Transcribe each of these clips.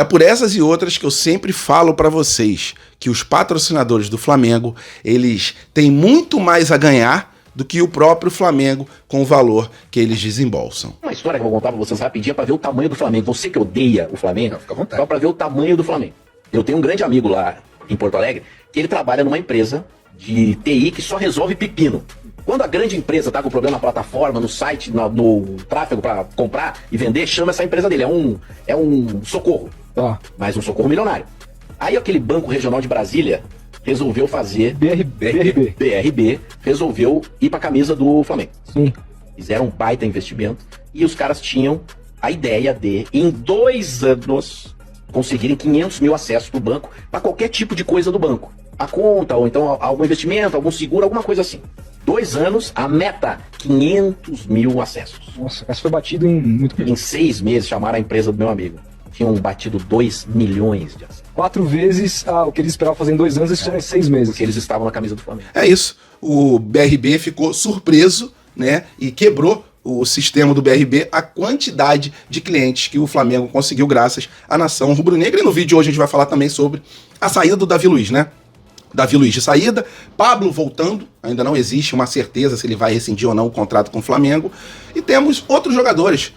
É por essas e outras que eu sempre falo para vocês que os patrocinadores do Flamengo, eles têm muito mais a ganhar do que o próprio Flamengo com o valor que eles desembolsam. Uma história que eu vou contar pra vocês rapidinho pra ver o tamanho do Flamengo. Você que odeia o Flamengo, fica à vontade. Só pra ver o tamanho do Flamengo. Eu tenho um grande amigo lá em Porto Alegre, que ele trabalha numa empresa de TI que só resolve pepino. Quando a grande empresa tá com problema na plataforma, no site, no tráfego pra comprar e vender, chama essa empresa dele. É um socorro. Mas um socorro milionário. Aí aquele Banco Regional de Brasília resolveu fazer... BRB resolveu ir pra camisa do Flamengo. Sim. Fizeram um baita investimento e os caras tinham a ideia de, em 2 anos, conseguirem 500 mil acessos pro banco para qualquer tipo de coisa do banco. A conta, ou então algum investimento, algum seguro, alguma coisa assim. 2 anos, a meta, 500 mil acessos. Nossa, essa foi batido em muito tempo. Em 6 meses, chamaram a empresa do meu amigo. Tinham batido 2 milhões de acessos. 4 vezes o que eles esperavam fazer em 2 anos, eles fizeram em 6 meses. Porque eles estavam na camisa do Flamengo. É isso. O BRB ficou surpreso, né? E quebrou o sistema do BRB, a quantidade de clientes que o Flamengo conseguiu graças à nação rubro-negra. E no vídeo de hoje a gente vai falar também sobre a saída do Davi Luiz, né? Davi Luiz de saída, Pablo voltando, ainda não existe uma certeza se ele vai rescindir ou não o contrato com o Flamengo, e temos outros jogadores,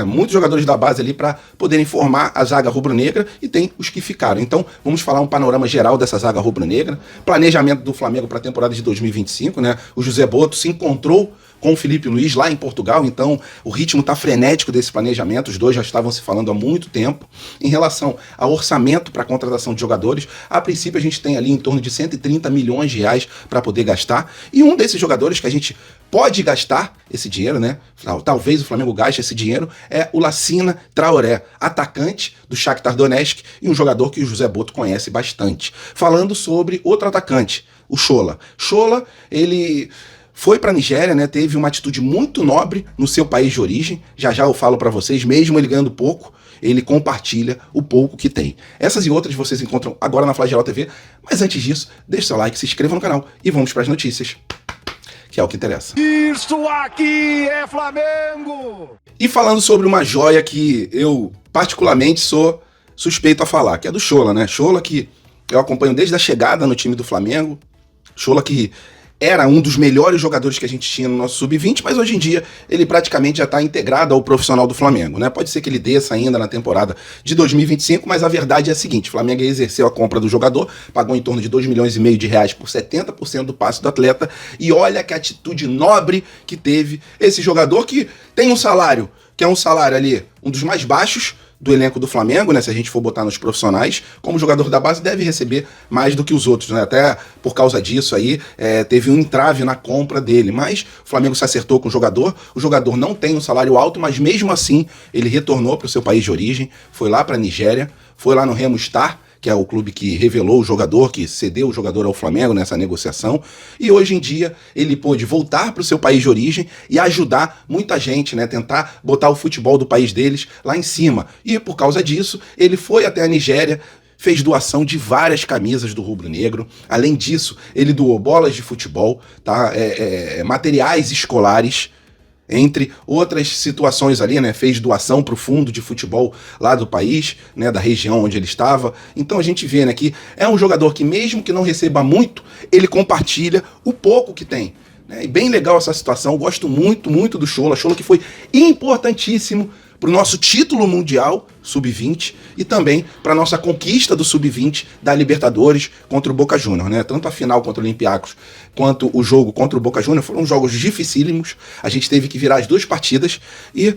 muitos jogadores da base ali para poderem formar a zaga rubro-negra, e tem os que ficaram. Então vamos falar um panorama geral dessa zaga rubro-negra, planejamento do Flamengo para a temporada de 2025, né? O José Boto se encontrou com o Felipe Luiz lá em Portugal, então o ritmo está frenético desse planejamento, os dois já estavam se falando há muito tempo. Em relação ao orçamento para a contratação de jogadores, a princípio a gente tem ali em torno de 130 milhões de reais para poder gastar, e um desses jogadores que a gente pode gastar esse dinheiro, né? Talvez o Flamengo gaste esse dinheiro, é o Lassina Traoré, atacante do Shakhtar Donetsk e um jogador que o José Boto conhece bastante. Falando sobre outro atacante, o Shola. Shola, ele foi para a Nigéria, né? Teve uma atitude muito nobre no seu país de origem. Já eu falo para vocês, mesmo ele ganhando pouco, ele compartilha o pouco que tem. Essas e outras vocês encontram agora na Flagelo TV. Mas antes disso, deixe seu like, se inscreva no canal e vamos para as notícias, que é o que interessa. Isso aqui é Flamengo! E falando sobre uma joia que eu particularmente sou suspeito a falar, que é do Shola, né? Shola que eu acompanho desde a chegada no time do Flamengo. Shola que era um dos melhores jogadores que a gente tinha no nosso Sub-20, mas hoje em dia ele praticamente já está integrado ao profissional do Flamengo, né? Pode ser que ele desça ainda na temporada de 2025, mas a verdade é a seguinte: o Flamengo exerceu a compra do jogador, pagou em torno de 2,5 milhões de reais por 70% do passe do atleta, e olha que atitude nobre que teve esse jogador, que tem um salário, que é um salário ali, um dos mais baixos do elenco do Flamengo, né? Se a gente for botar nos profissionais, como jogador da base deve receber mais do que os outros, né? Até por causa disso aí, teve um entrave na compra dele, mas o Flamengo se acertou com o jogador não tem um salário alto, mas mesmo assim ele retornou para o seu país de origem, foi lá para a Nigéria, foi lá no Remo Star, que é o clube que revelou o jogador, que cedeu o jogador ao Flamengo nessa negociação, e hoje em dia ele pôde voltar para o seu país de origem e ajudar muita gente, né, tentar botar o futebol do país deles lá em cima. E por causa disso, ele foi até a Nigéria, fez doação de várias camisas do Rubro Negro. Além disso, ele doou bolas de futebol, tá? Materiais escolares, entre outras situações ali, né? Fez doação para o fundo de futebol lá do país, né? Da região onde ele estava. Então a gente vê, né, que é um jogador que, mesmo que não receba muito, ele compartilha o pouco que tem, né? E bem legal essa situação. Gosto muito, muito do Shola. Shola que foi importantíssimo para o nosso título mundial Sub-20 e também para a nossa conquista do Sub-20 da Libertadores contra o Boca Juniors, né? Tanto a final contra o Olympiacos quanto o jogo contra o Boca Juniors foram jogos dificílimos. A gente teve que virar as 2 partidas e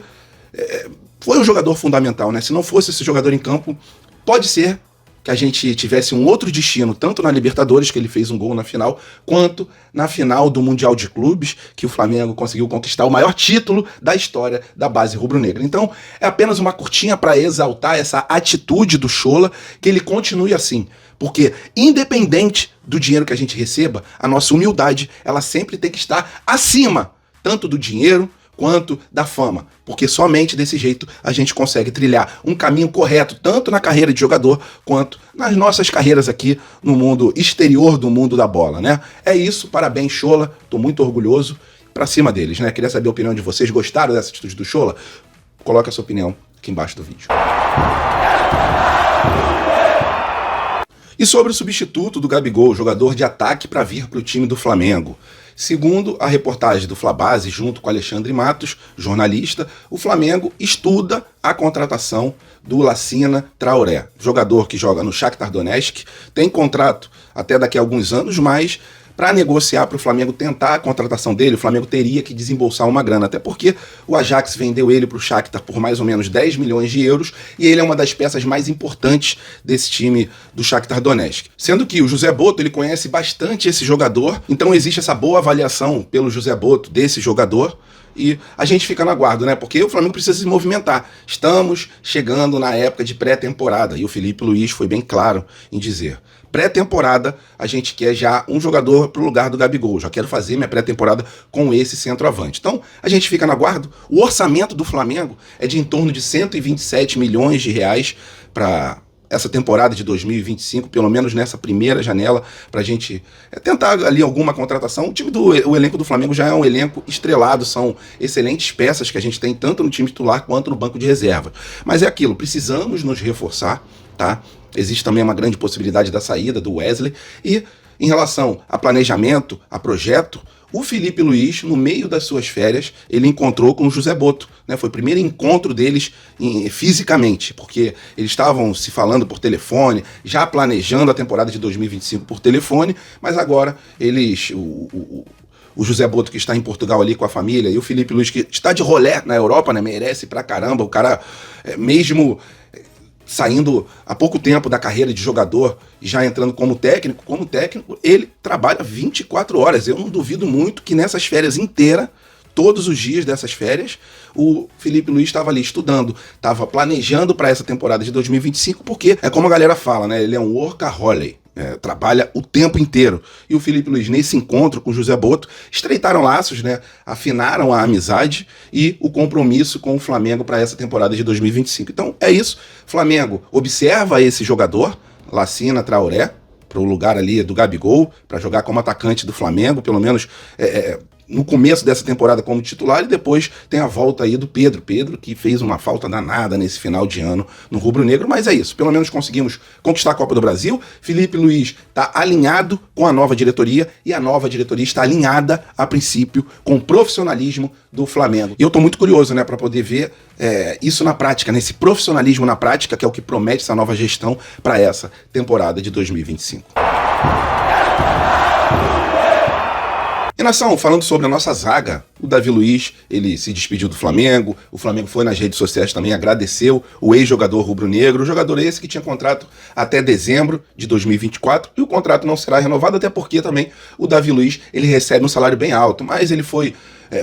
foi um jogador fundamental, né? Se não fosse esse jogador em campo, pode ser que a gente tivesse um outro destino, tanto na Libertadores, que ele fez um gol na final, quanto na final do Mundial de Clubes, que o Flamengo conseguiu conquistar o maior título da história da base rubro-negra. Então, é apenas uma curtinha para exaltar essa atitude do Shola, que ele continue assim, porque independente do dinheiro que a gente receba, a nossa humildade, ela sempre tem que estar acima, tanto do dinheiro quanto da fama, porque somente desse jeito a gente consegue trilhar um caminho correto, tanto na carreira de jogador, quanto nas nossas carreiras aqui no mundo exterior do mundo da bola, né? É isso, parabéns, Shola, tô muito orgulhoso, pra cima deles, né? Queria saber a opinião de vocês, gostaram dessa atitude do Shola? Coloca a sua opinião aqui embaixo do vídeo. E sobre o substituto do Gabigol, jogador de ataque para vir para o time do Flamengo. Segundo a reportagem do Flabase, junto com Alexandre Matos, jornalista, o Flamengo estuda a contratação do Lassina Traoré, jogador que joga no Shakhtar Donetsk, tem contrato até daqui a alguns anos, mas para negociar para o Flamengo tentar a contratação dele, o Flamengo teria que desembolsar uma grana, até porque o Ajax vendeu ele para o Shakhtar por mais ou menos 10 milhões de euros e ele é uma das peças mais importantes desse time do Shakhtar Donetsk. Sendo que o José Boto, ele conhece bastante esse jogador, então existe essa boa avaliação pelo José Boto desse jogador e a gente fica no aguardo, né? Porque o Flamengo precisa se movimentar. Estamos chegando na época de pré-temporada e o Felipe Luiz foi bem claro em dizer: pré-temporada, a gente quer já um jogador pro lugar do Gabigol. Já quero fazer minha pré-temporada com esse centroavante. Então, a gente fica no aguardo. O orçamento do Flamengo é de em torno de 127 milhões de reais para essa temporada de 2025, pelo menos nessa primeira janela, para a gente tentar ali alguma contratação. O elenco do Flamengo já é um elenco estrelado, são excelentes peças que a gente tem tanto no time titular quanto no banco de reserva. Mas é aquilo, precisamos nos reforçar, tá? Existe também uma grande possibilidade da saída do Wesley. E em relação a planejamento, a projeto, o Felipe Luiz, no meio das suas férias, ele encontrou com o José Boto, né? Foi o primeiro encontro deles fisicamente, porque eles estavam se falando por telefone, já planejando a temporada de 2025 por telefone, mas agora eles... O José Boto, que está em Portugal ali com a família, e o Felipe Luiz, que está de rolé na Europa, né? Merece pra caramba. O cara, mesmo saindo há pouco tempo da carreira de jogador e já entrando como técnico, ele trabalha 24 horas. Eu não duvido muito que nessas férias inteiras, todos os dias dessas férias, o Felipe Luiz estava ali estudando, estava planejando para essa temporada de 2025, porque é como a galera fala, né? Ele é um workaholic. Trabalha o tempo inteiro. E o Felipe Luiz, nesse encontro com o José Boto, estreitaram laços, né? Afinaram a amizade e o compromisso com o Flamengo para essa temporada de 2025. Então é isso. Flamengo observa esse jogador, Lassina Traoré, para o lugar ali do Gabigol, para jogar como atacante do Flamengo, pelo menos no começo dessa temporada como titular, e depois tem a volta aí do Pedro, que fez uma falta danada nesse final de ano no rubro-negro, mas é isso, pelo menos conseguimos conquistar a Copa do Brasil. Felipe Luiz está alinhado com a nova diretoria, e a nova diretoria está alinhada, a princípio, com o profissionalismo do Flamengo. E eu tô muito curioso, né, para poder ver isso na prática, né, esse profissionalismo na prática, que é o que promete essa nova gestão para essa temporada de 2025. E nação, falando sobre a nossa zaga, o Davi Luiz, ele se despediu do Flamengo, o Flamengo foi nas redes sociais também, agradeceu o ex-jogador rubro-negro, o jogador esse que tinha contrato até dezembro de 2024, e o contrato não será renovado, até porque também o Davi Luiz, ele recebe um salário bem alto, mas ele foi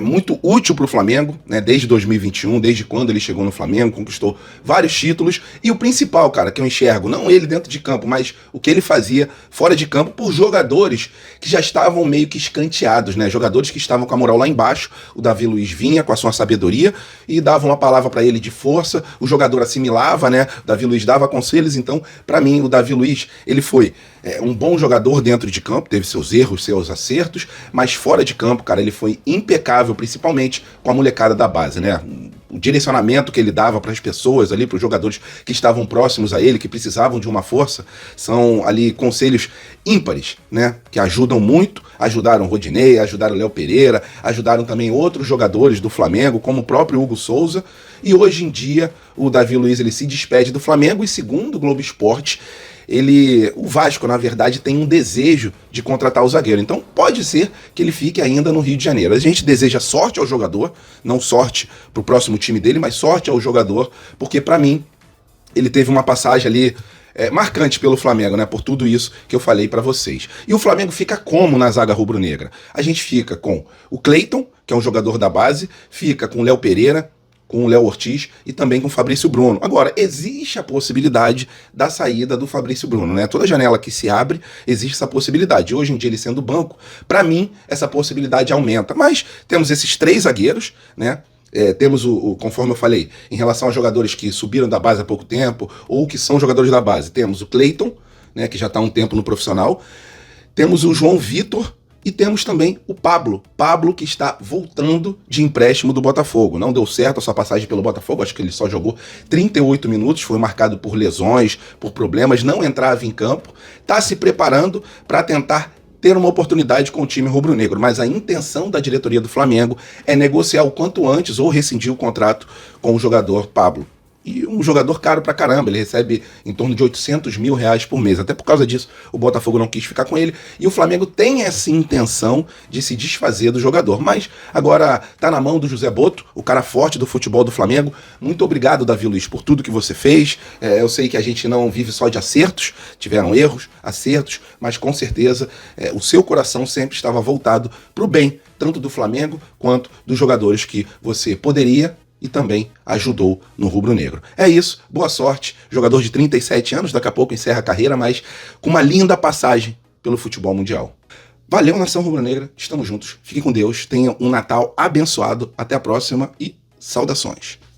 muito útil para o Flamengo, né, desde 2021, desde quando ele chegou no Flamengo, conquistou vários títulos, e o principal, cara, que eu enxergo, não ele dentro de campo, mas o que ele fazia fora de campo por jogadores que já estavam meio que escanteados, né, jogadores que estavam com a moral lá embaixo. O Davi Luiz vinha com a sua sabedoria e dava uma palavra para ele de força, o jogador assimilava, né, o Davi Luiz dava conselhos. Então, para mim, o Davi Luiz, ele foi um bom jogador dentro de campo, teve seus erros, seus acertos, mas fora de campo, cara, ele foi impecável, principalmente com a molecada da base, né? O direcionamento que ele dava para as pessoas ali, para os jogadores que estavam próximos a ele, que precisavam de uma força, são ali conselhos ímpares, né? Que ajudam muito, ajudaram o Rodinei, ajudaram o Léo Pereira, ajudaram também outros jogadores do Flamengo, como o próprio Hugo Souza, e hoje em dia o Davi Luiz, ele se despede do Flamengo, e segundo o Globo Esporte, o Vasco, na verdade, tem um desejo de contratar o zagueiro. Então pode ser que ele fique ainda no Rio de Janeiro. A gente deseja sorte ao jogador, não sorte para o próximo time dele, mas sorte ao jogador, porque para mim ele teve uma passagem ali marcante pelo Flamengo, né? Por tudo isso que eu falei para vocês. E o Flamengo fica como na zaga rubro-negra? A gente fica com o Cleiton, que é um jogador da base, fica com o Léo Pereira, com o Léo Ortiz e também com o Fabrício Bruno. Agora, existe a possibilidade da saída do Fabrício Bruno, né? Toda janela que se abre, existe essa possibilidade. Hoje em dia, ele sendo banco, para mim, essa possibilidade aumenta. Mas temos esses 3 zagueiros, né? Temos conforme eu falei, em relação a jogadores que subiram da base há pouco tempo, ou que são jogadores da base, temos o Cleiton, né, que já está há um tempo no profissional, temos o João Vitor, E temos também o Pablo que está voltando de empréstimo do Botafogo. Não deu certo a sua passagem pelo Botafogo, acho que ele só jogou 38 minutos, foi marcado por lesões, por problemas, não entrava em campo, está se preparando para tentar ter uma oportunidade com o time rubro-negro, mas a intenção da diretoria do Flamengo é negociar o quanto antes ou rescindir o contrato com o jogador Pablo. E um jogador caro pra caramba, ele recebe em torno de R$800 mil por mês. Até por causa disso, o Botafogo não quis ficar com ele. E o Flamengo tem essa intenção de se desfazer do jogador. Mas agora tá na mão do José Boto, o cara forte do futebol do Flamengo. Muito obrigado, Davi Luiz, por tudo que você fez. Eu sei que a gente não vive só de acertos, tiveram erros, acertos, mas com certeza o seu coração sempre estava voltado pro bem, tanto do Flamengo quanto dos jogadores que você poderia e também ajudou no rubro-negro. É isso, boa sorte, jogador de 37 anos, daqui a pouco encerra a carreira, mas com uma linda passagem pelo futebol mundial. Valeu, nação rubro-negra, estamos juntos, fiquem com Deus, tenham um Natal abençoado, até a próxima e saudações.